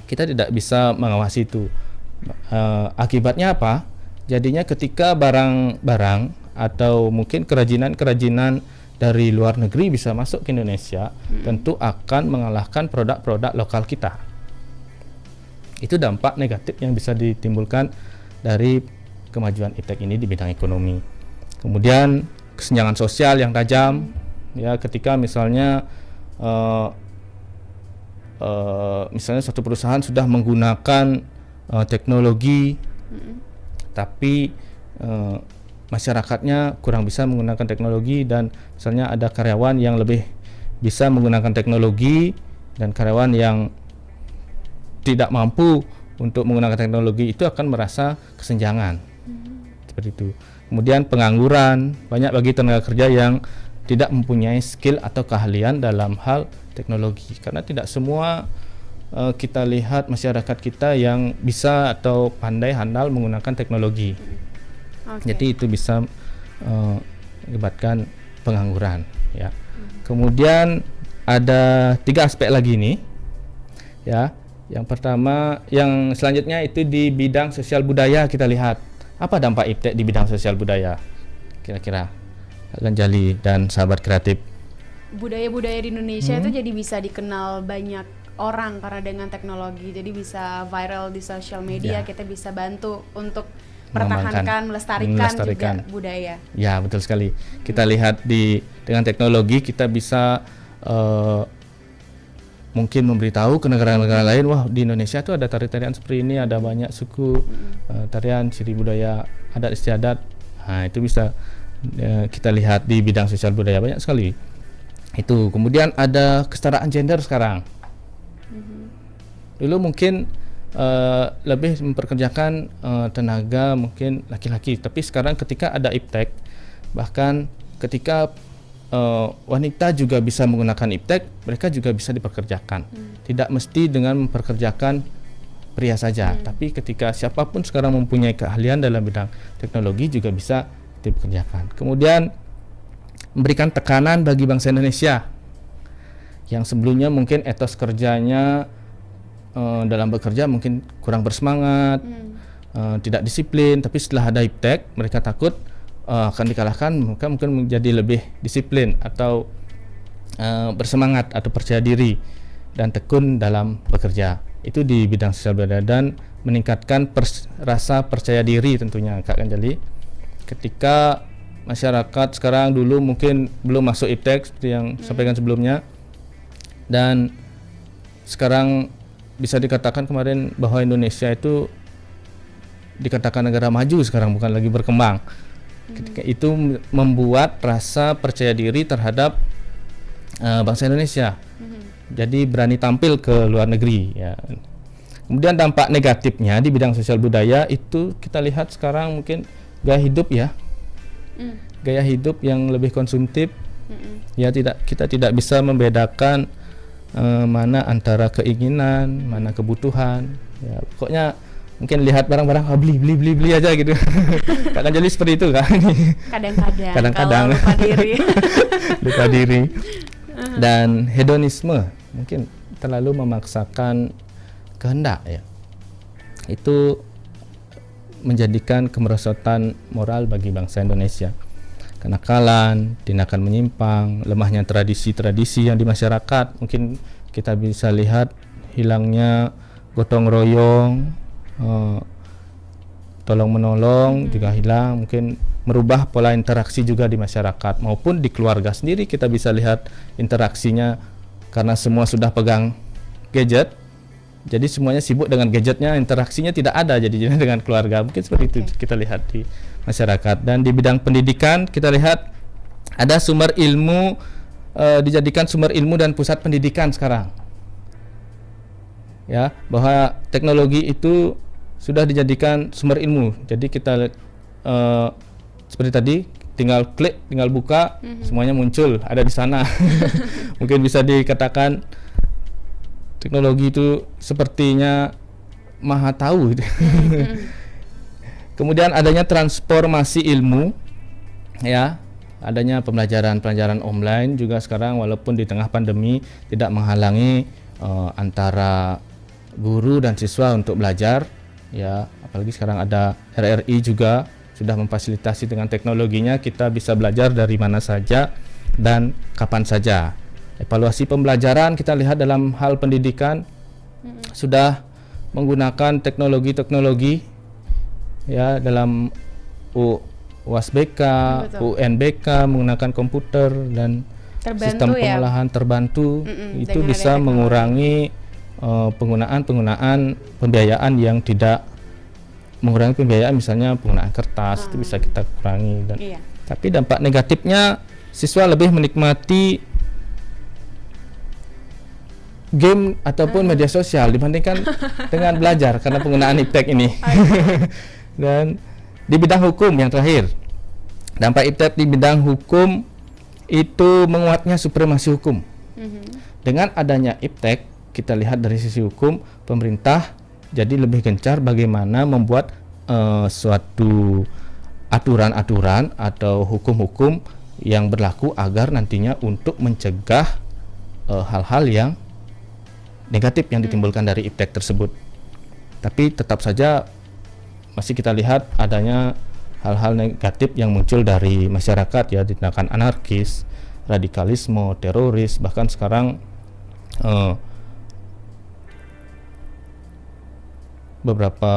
Kita tidak bisa mengawasi itu. Akibatnya apa? Jadinya ketika barang-barang atau mungkin kerajinan-kerajinan dari luar negeri bisa masuk ke Indonesia, tentu akan mengalahkan produk-produk lokal kita. Itu dampak negatif yang bisa ditimbulkan dari kemajuan iptek ini di bidang ekonomi. Kemudian kesenjangan sosial yang tajam, ya, ketika misalnya misalnya suatu perusahaan sudah menggunakan teknologi, tapi masyarakatnya kurang bisa menggunakan teknologi, dan misalnya ada karyawan yang lebih bisa menggunakan teknologi dan karyawan yang tidak mampu untuk menggunakan teknologi, itu akan merasa kesenjangan. Seperti itu. Kemudian pengangguran, banyak bagi tenaga kerja yang tidak mempunyai skill atau keahlian dalam hal teknologi, karena tidak semua kita lihat masyarakat kita yang bisa atau pandai handal menggunakan teknologi. Jadi itu bisa mengakibatkan pengangguran, ya. Kemudian ada 3 aspek lagi nih, ya. Yang pertama, yang selanjutnya itu di bidang sosial budaya. Kita lihat apa dampak iptek di bidang sosial budaya, kira-kira Kak Ganjali dan sahabat kreatif. Budaya-budaya di Indonesia itu jadi bisa dikenal banyak orang karena dengan teknologi, jadi bisa viral di sosial media. Kita bisa bantu untuk pertahankan, melestarikan juga budaya. Ya, betul sekali. Kita lihat dengan teknologi kita bisa mungkin memberitahu ke negara-negara lain, wah di Indonesia tuh ada tarian-tarian seperti ini, ada banyak suku tarian, ciri budaya, adat istiadat. Nah, itu bisa kita lihat di bidang sosial budaya banyak sekali. Itu. Kemudian ada kesetaraan gender sekarang. Dulu mungkin lebih memperkerjakan tenaga mungkin laki-laki, tapi sekarang ketika ada iptek, bahkan ketika wanita juga bisa menggunakan iptek, mereka juga bisa dipekerjakan. Tidak mesti dengan memperkerjakan pria saja, tapi ketika siapapun sekarang mempunyai keahlian dalam bidang teknologi juga bisa dipekerjakan. Kemudian memberikan tekanan bagi bangsa Indonesia yang sebelumnya mungkin etos kerjanya dalam bekerja mungkin kurang bersemangat, tidak disiplin, tapi setelah ada iptek mereka takut akan dikalahkan, maka mungkin menjadi lebih disiplin atau bersemangat atau percaya diri dan tekun dalam bekerja. Itu di bidang sosial budaya dan meningkatkan rasa percaya diri tentunya, Kak Ganjali. Ketika masyarakat sekarang, dulu mungkin belum masuk iptek seperti yang sampaikan sebelumnya, dan sekarang bisa dikatakan kemarin bahwa Indonesia itu dikatakan negara maju sekarang, bukan lagi berkembang. Ketika itu membuat rasa percaya diri terhadap bangsa Indonesia. Jadi berani tampil ke luar negeri, ya. Kemudian dampak negatifnya di bidang sosial budaya itu kita lihat sekarang mungkin gaya hidup, ya. Gaya hidup yang lebih konsumtif. Ya, kita tidak bisa membedakan mana antara keinginan, mana kebutuhan. Ya, pokoknya mungkin lihat barang-barang beli aja gitu. Kadang jadi seperti itu kan. Kadang-kadang lupa diri. Lupa diri. Dan hedonisme, mungkin terlalu memaksakan kehendak, ya. itu menjadikan kemerosotan moral bagi bangsa Indonesia. Kenakalan, tindakan menyimpang, lemahnya tradisi-tradisi yang di masyarakat. Mungkin kita bisa lihat hilangnya gotong royong, tolong menolong juga hilang. Mungkin merubah pola interaksi juga di masyarakat maupun di keluarga sendiri. Kita bisa lihat interaksinya karena semua sudah pegang gadget. Jadi semuanya sibuk dengan gadgetnya, interaksinya tidak ada jadinya dengan keluarga. Mungkin seperti itu kita lihat di masyarakat. Dan di bidang pendidikan kita lihat ada sumber ilmu, dijadikan sumber ilmu dan pusat pendidikan sekarang. Ya, bahwa teknologi itu sudah dijadikan sumber ilmu. Jadi kita seperti tadi tinggal klik, tinggal buka, semuanya muncul ada di sana. Mungkin bisa dikatakan teknologi itu sepertinya maha tahu gitu. Kemudian adanya transformasi ilmu, ya, adanya pembelajaran online juga sekarang walaupun di tengah pandemi tidak menghalangi antara guru dan siswa untuk belajar, ya, apalagi sekarang ada RRI juga sudah memfasilitasi dengan teknologinya, kita bisa belajar dari mana saja dan kapan saja. Evaluasi pembelajaran kita lihat dalam hal pendidikan sudah menggunakan teknologi-teknologi, ya, dalam UASBK, UNBK menggunakan komputer dan sistem pengolahan terbantu. Itu bisa mengurangi penggunaan pembiayaan yang tidak mengurangi pembiayaan, misalnya penggunaan kertas itu bisa kita kurangi. Dan tapi dampak negatifnya siswa lebih menikmati game ataupun media sosial dibandingkan dengan belajar karena penggunaan iptek ini. Dan di bidang hukum yang terakhir, dampak iptek di bidang hukum itu menguatnya supremasi hukum. Dengan adanya iptek, kita lihat dari sisi hukum, pemerintah jadi lebih gencar bagaimana membuat suatu aturan-aturan atau hukum-hukum yang berlaku agar nantinya untuk mencegah hal-hal yang negatif yang ditimbulkan dari iptek tersebut. Tapi tetap saja masih kita lihat adanya hal-hal negatif yang muncul dari masyarakat, ya, tindakan anarkis, radikalisme, teroris, bahkan sekarang beberapa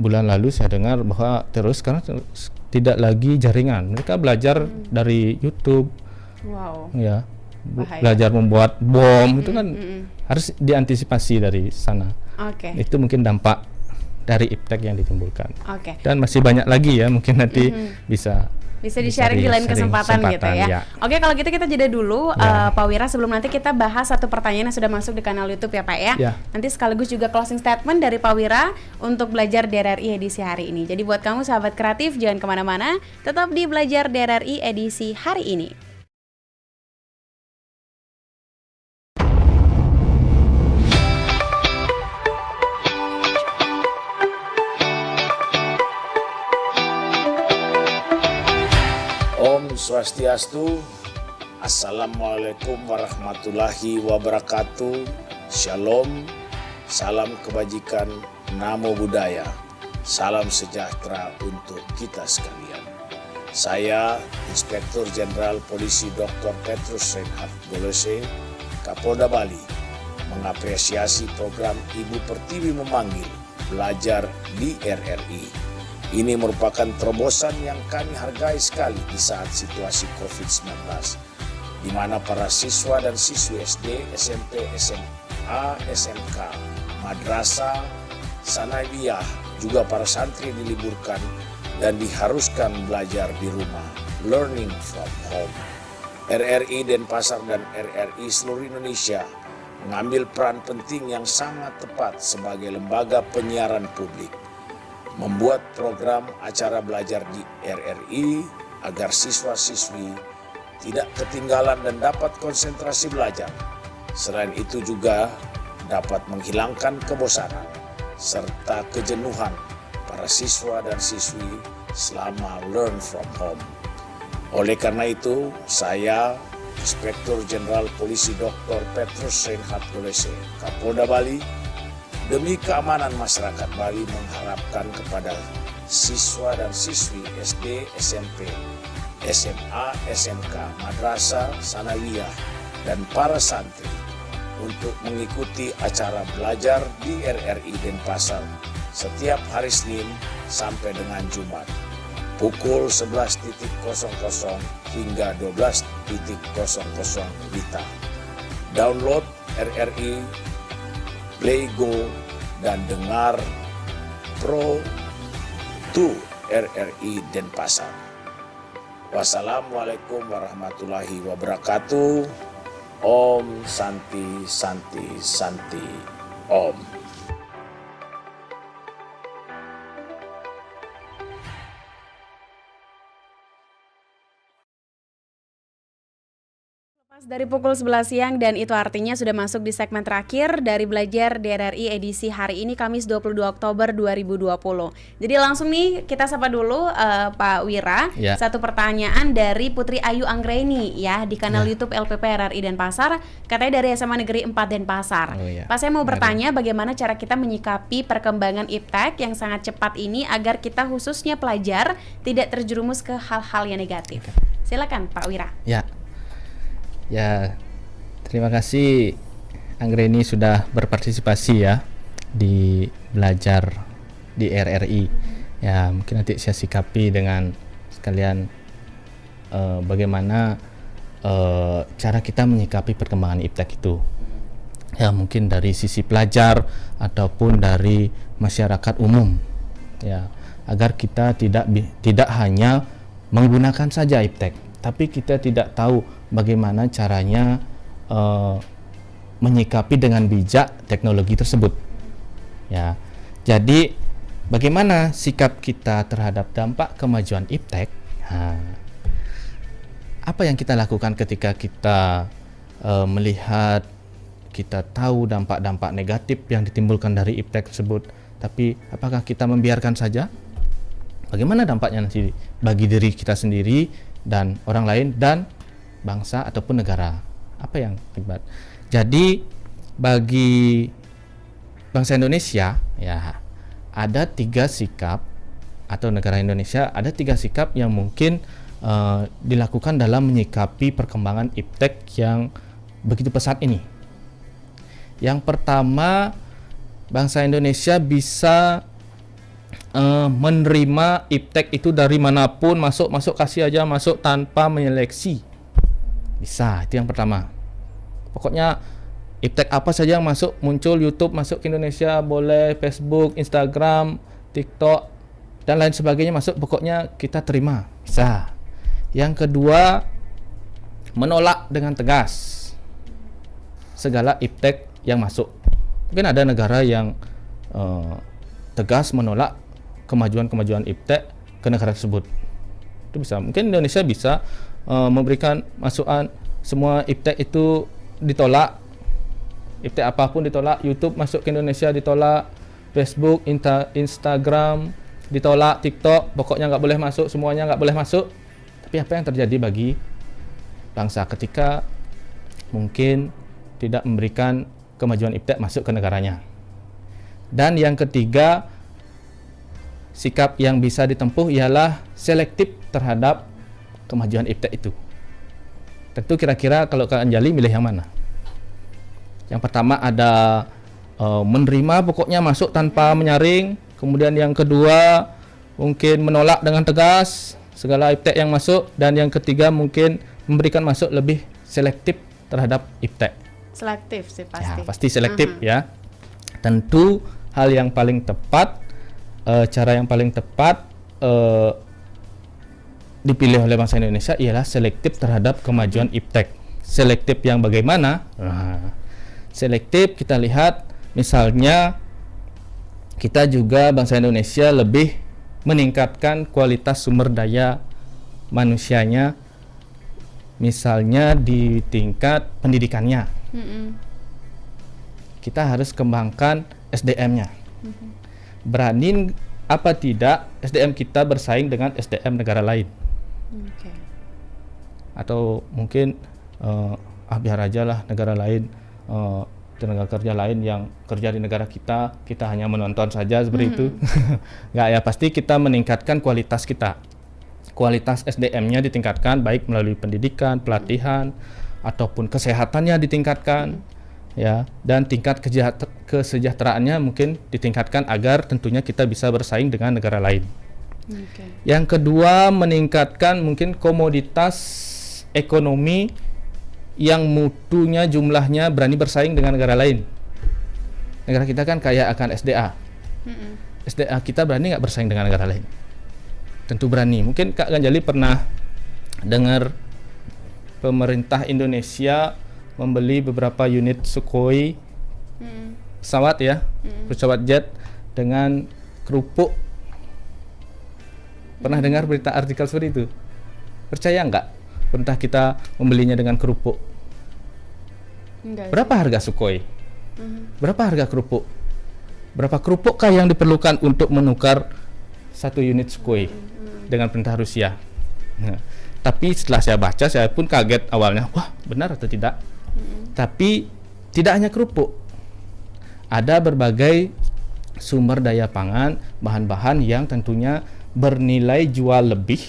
bulan lalu saya dengar bahwa teroris sekarang tidak lagi jaringan, mereka belajar dari YouTube. Ya, belajar membuat bom itu kan harus diantisipasi dari sana. Itu mungkin dampak dari iptek yang ditimbulkan. Dan masih banyak lagi, ya, mungkin nanti bisa di-sharing di lain kesempatan gitu ya. Oke, kalau gitu kita jeda dulu, Pak Wira, sebelum nanti kita bahas satu pertanyaan yang sudah masuk di kanal YouTube ya Pak ya. Nanti sekaligus juga closing statement dari Pak Wira untuk belajar DRRI edisi hari ini. Jadi buat kamu sahabat kreatif jangan kemana-mana, tetap di belajar DRRI edisi hari ini. Om Swastiastu, Assalamualaikum warahmatullahi wabarakatuh, Shalom, salam kebajikan, Namo Buddhaya, salam sejahtera untuk kita sekalian. Saya Inspektur Jenderal Polisi Dr. Petrus Reinhard Golose, Kapolda Bali, mengapresiasi program Ibu Pertiwi Memanggil Belajar di RRI. Ini merupakan terobosan yang kami hargai sekali di saat situasi COVID-19, di mana para siswa dan siswi SD, SMP, SMA, SMK, madrasah, sanawiyah, juga para santri diliburkan dan diharuskan belajar di rumah, learning from home. RRI Denpasar dan RRI seluruh Indonesia mengambil peran penting yang sangat tepat sebagai lembaga penyiaran publik, membuat program acara belajar di RRI agar siswa-siswi tidak ketinggalan dan dapat konsentrasi belajar. Selain itu juga dapat menghilangkan kebosanan serta kejenuhan para siswa dan siswi selama learn from home. Oleh karena itu, saya, Inspektur Jenderal Polisi Dr. Petrus Reinhard Golose, Kapolda Bali, Demi keamanan masyarakat Bali mengharapkan kepada siswa dan siswi SD, SMP, SMA, SMK, madrasah, sanawiyah, dan para santri untuk mengikuti acara belajar di RRI Denpasar setiap hari Senin sampai dengan Jumat pukul 11.00 hingga 12.00 WITA. Download RRI Play Go dan dengar Pro 2 RRI Denpasar. Wassalamualaikum warahmatullahi wabarakatuh. Om Santi Santi Santi Om. Dari pukul 11 siang dan itu artinya sudah masuk di segmen terakhir dari Belajar di RRI edisi hari ini Kamis 22 Oktober 2020. Jadi langsung nih kita sapa dulu Pak Wira. Ya. Satu pertanyaan dari Putri Ayu Anggreni ya di kanal YouTube LPP RRI Denpasar, katanya dari SMA Negeri 4 Denpasar. Oh, iya. Pak, saya mau bertanya bagaimana cara kita menyikapi perkembangan iptek yang sangat cepat ini agar kita khususnya pelajar tidak terjerumus ke hal-hal yang negatif. Silakan Pak Wira. Ya, terima kasih Anggreni sudah berpartisipasi ya di belajar di RRI. Ya, mungkin nanti saya sikapi dengan sekalian bagaimana cara kita menyikapi perkembangan iptek itu. Ya, mungkin dari sisi pelajar ataupun dari masyarakat umum. Ya, agar kita tidak hanya menggunakan saja iptek, tapi kita tidak tahu bagaimana caranya menyikapi dengan bijak teknologi tersebut. Ya, jadi bagaimana sikap kita terhadap dampak kemajuan iptek? Apa yang kita lakukan ketika kita melihat, kita tahu dampak-dampak negatif yang ditimbulkan dari iptek tersebut, tapi apakah kita membiarkan saja? Bagaimana dampaknya nanti bagi diri kita sendiri dan orang lain dan bangsa ataupun negara? Apa yang akibat? Jadi bagi bangsa Indonesia ya ada 3 sikap, atau negara Indonesia ada 3 sikap yang mungkin dilakukan dalam menyikapi perkembangan iptek yang begitu pesat ini. Yang pertama, bangsa Indonesia bisa menerima iptek itu dari manapun, masuk kasih aja masuk tanpa menyeleksi. Bisa, itu yang pertama. Pokoknya iptek apa saja yang masuk, muncul YouTube masuk ke Indonesia, boleh Facebook, Instagram, TikTok dan lain sebagainya masuk, pokoknya kita terima. Bisa. Yang kedua, menolak dengan tegas segala iptek yang masuk. Mungkin ada negara yang tegas menolak kemajuan iptek ke negara tersebut. Itu bisa. Mungkin Indonesia bisa memberikan masukan, semua iptek itu ditolak, iptek apapun ditolak, YouTube masuk ke Indonesia ditolak, Facebook, Instagram ditolak, TikTok pokoknya nggak boleh masuk, semuanya nggak boleh masuk. Tapi apa yang terjadi bagi bangsa ketika mungkin tidak memberikan kemajuan iptek masuk ke negaranya? Dan yang ketiga, sikap yang bisa ditempuh ialah selektif terhadap kemajuan iptek itu. Tentu kira-kira kalau Kak Anjali milih yang mana? Yang pertama ada menerima, pokoknya masuk tanpa menyaring. Kemudian yang kedua mungkin menolak dengan tegas segala iptek yang masuk. Dan yang ketiga mungkin memberikan masuk lebih selektif terhadap iptek. Selektif sih pasti. Ya, pasti selektif ya. Tentu hal yang paling tepat, cara yang paling tepat dipilih oleh bangsa Indonesia ialah selektif terhadap kemajuan iptek. Selektif yang bagaimana? Selektif kita lihat misalnya kita juga bangsa Indonesia lebih meningkatkan kualitas sumber daya manusianya, misalnya di tingkat pendidikannya. Kita harus kembangkan SDM-nya. Berani apa tidak SDM kita bersaing dengan SDM negara lain. Atau mungkin biar aja lah negara lain tenaga kerja lain yang kerja di negara kita hanya menonton saja seperti itu. Nggak ya, pasti kita meningkatkan kualitas kita. Kualitas SDM-nya ditingkatkan baik melalui pendidikan, pelatihan, ataupun kesehatannya ditingkatkan. Ya, dan tingkat kesejahteraannya mungkin ditingkatkan agar tentunya kita bisa bersaing dengan negara lain. Yang kedua, meningkatkan mungkin komoditas ekonomi yang mutunya jumlahnya berani bersaing dengan negara lain. Negara kita kan kaya akan SDA. SDA kita berani nggak bersaing dengan negara lain? Tentu berani. Mungkin Kak Ganjali pernah dengar pemerintah Indonesia membeli beberapa unit Sukhoi pesawat ya, pesawat jet dengan kerupuk. Pernah dengar berita artikel seperti itu? Percaya nggak? Pemerintah kita membelinya dengan kerupuk. Berapa harga Sukhoi? Berapa harga kerupuk? Berapa kerupukkah yang diperlukan untuk menukar satu unit Sukhoi dengan perintah Rusia? Nah, tapi setelah saya baca, saya pun kaget awalnya. Wah, benar atau tidak? Tapi tidak hanya kerupuk. Ada berbagai sumber daya pangan, bahan-bahan yang tentunya bernilai jual lebih.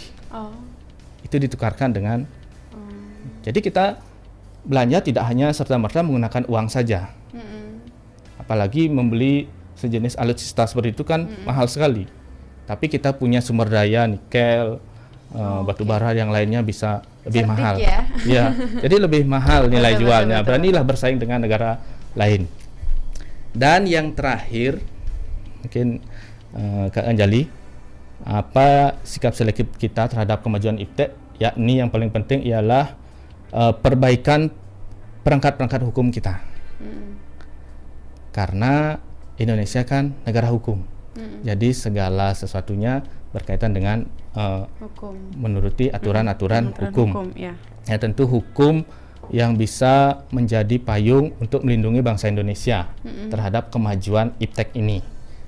Itu ditukarkan dengan jadi kita belanja tidak hanya serta-merta menggunakan uang saja. Apalagi membeli sejenis alutsista seperti itu kan mahal sekali. Tapi kita punya sumber daya nikel, batu bara yang lainnya bisa lebih mahal. Ya, jadi lebih mahal nilai jualnya. Beranilah bersaing dengan negara lain. Dan yang terakhir mungkin Kak Anjali, apa sikap selektif kita terhadap kemajuan IPTEK? Yakni yang paling penting ialah perbaikan perangkat-perangkat hukum kita. Karena Indonesia kan negara hukum. Jadi segala sesuatunya berkaitan dengan menuruti aturan-aturan hukum. Ya, tentu hukum yang bisa menjadi payung untuk melindungi bangsa Indonesia terhadap kemajuan IPTEK ini,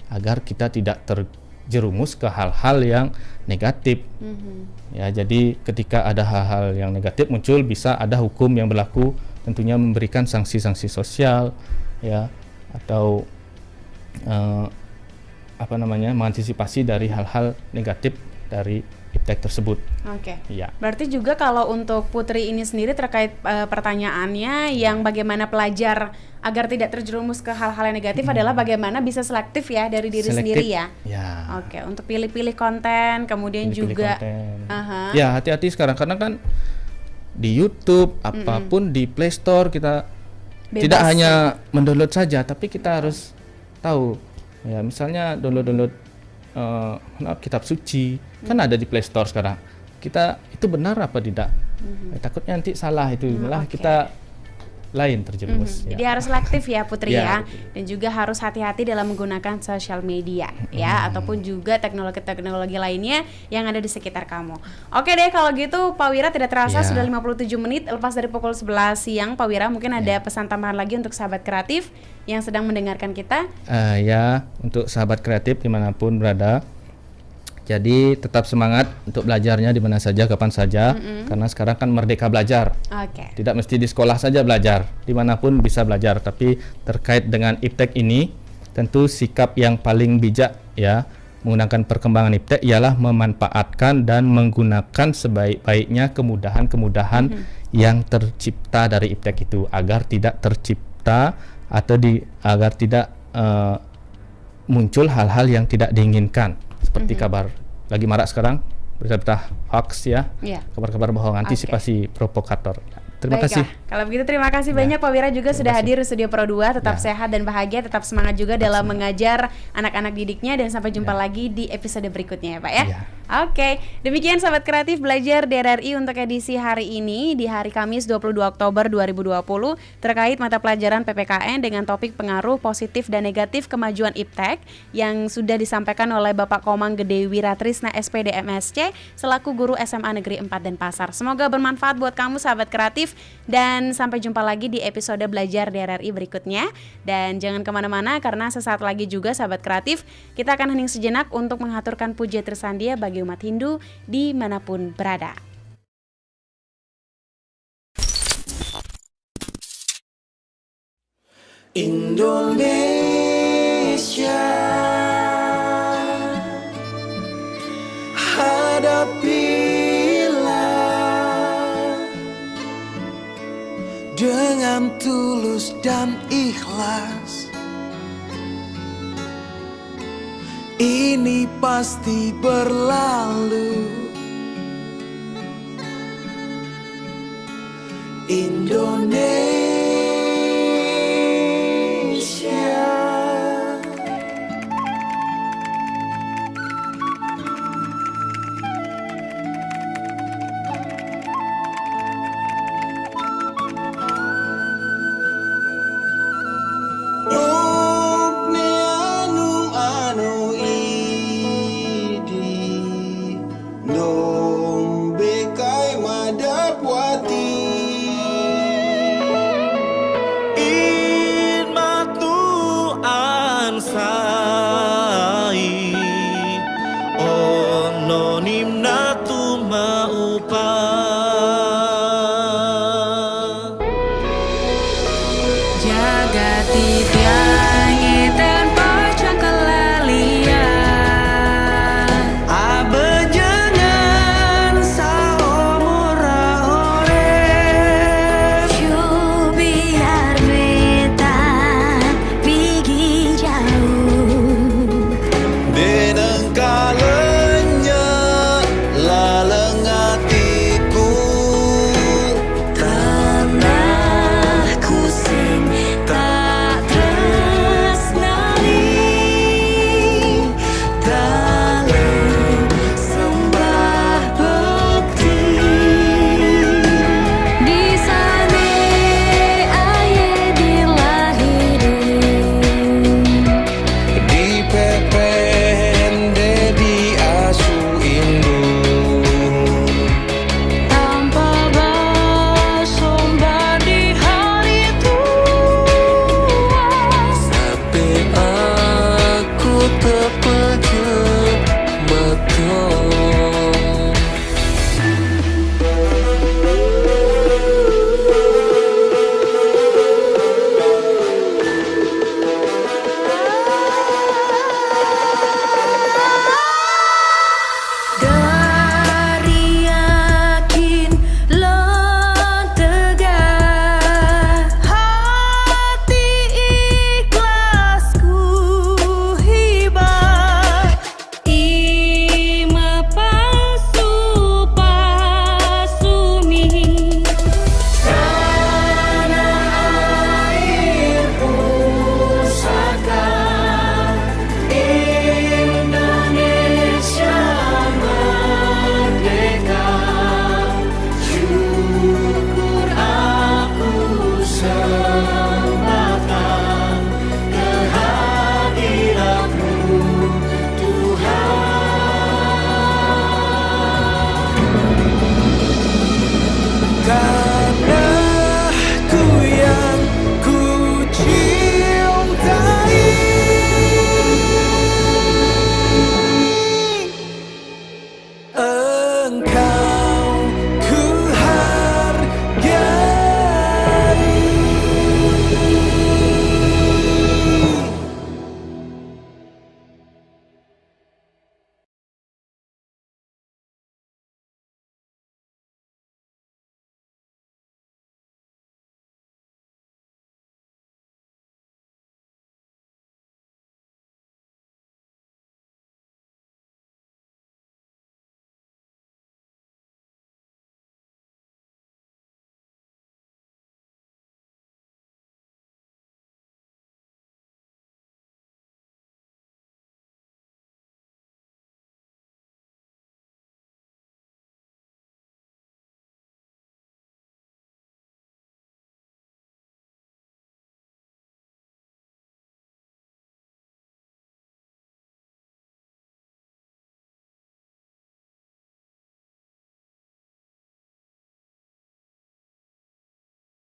agar kita tidak terjerumus ke hal-hal yang negatif. Ya, jadi ketika ada hal-hal yang negatif muncul, bisa ada hukum yang berlaku, tentunya memberikan sanksi-sanksi sosial, ya, atau mengantisipasi dari hal-hal negatif dari IPTEK tersebut. Ya. Berarti juga kalau untuk Putri ini sendiri terkait pertanyaannya yang bagaimana pelajar agar tidak terjerumus ke hal-hal yang negatif adalah bagaimana bisa selektif ya dari diri sendiri ya. Untuk pilih-pilih konten, kemudian juga ya hati-hati sekarang karena kan di YouTube apapun di Play Store kita bebas, tidak hanya mendownload saja, tapi kita harus tahu ya, misalnya download kitab suci kan ada di Play Store sekarang. Kita itu benar apa tidak? Takutnya nanti salah itu, malah kita lain terjerumus. Jadi harus selektif ya Putri ya. Dan juga harus hati-hati dalam menggunakan sosial media ya, ataupun juga teknologi-teknologi lainnya yang ada di sekitar kamu. Oke deh, kalau gitu Pak Wira, tidak terasa sudah 57 menit lepas dari pukul 11 siang. Pak Wira, mungkin ada pesan tambahan lagi untuk sahabat kreatif yang sedang mendengarkan kita? Ya, untuk sahabat kreatif dimanapun berada, jadi tetap semangat untuk belajarnya di mana saja, kapan saja, karena sekarang kan merdeka belajar. Tidak mesti di sekolah saja belajar, dimanapun bisa belajar. Tapi terkait dengan IPTEK ini, tentu sikap yang paling bijak ya menggunakan perkembangan IPTEK ialah memanfaatkan dan menggunakan sebaik-baiknya kemudahan-kemudahan yang tercipta dari IPTEK itu, agar tidak tercipta atau agar tidak muncul hal-hal yang tidak diinginkan. Seperti kabar lagi marak sekarang, berita-berita hoax ya, kabar-kabar bohong, antisipasi provokator. Terima kasih. Kalau begitu terima kasih banyak Pak Wira juga sudah hadir di Studio Pro 2. Tetap sehat dan bahagia, tetap semangat juga dalam mengajar anak-anak didiknya, dan sampai jumpa lagi di episode berikutnya ya Pak ya. Oke, demikian Sahabat Kreatif Belajar di RRI untuk edisi hari ini di hari Kamis 22 Oktober 2020 terkait mata pelajaran PPKN dengan topik pengaruh positif dan negatif kemajuan IPTEK yang sudah disampaikan oleh Bapak Komang Gede Wiratrisna SPD MSc selaku guru SMA Negeri 4 Denpasar. Semoga bermanfaat buat kamu Sahabat Kreatif, dan sampai jumpa lagi di episode Belajar di RRI berikutnya. Dan jangan kemana-mana karena sesaat lagi juga Sahabat Kreatif kita akan hening sejenak untuk mengaturkan puja tersandia bagi umat Hindu dimanapun berada. Indonesia, hadapilah dengan tulus dan ikhlas. Ini pasti berlalu. Indonesia,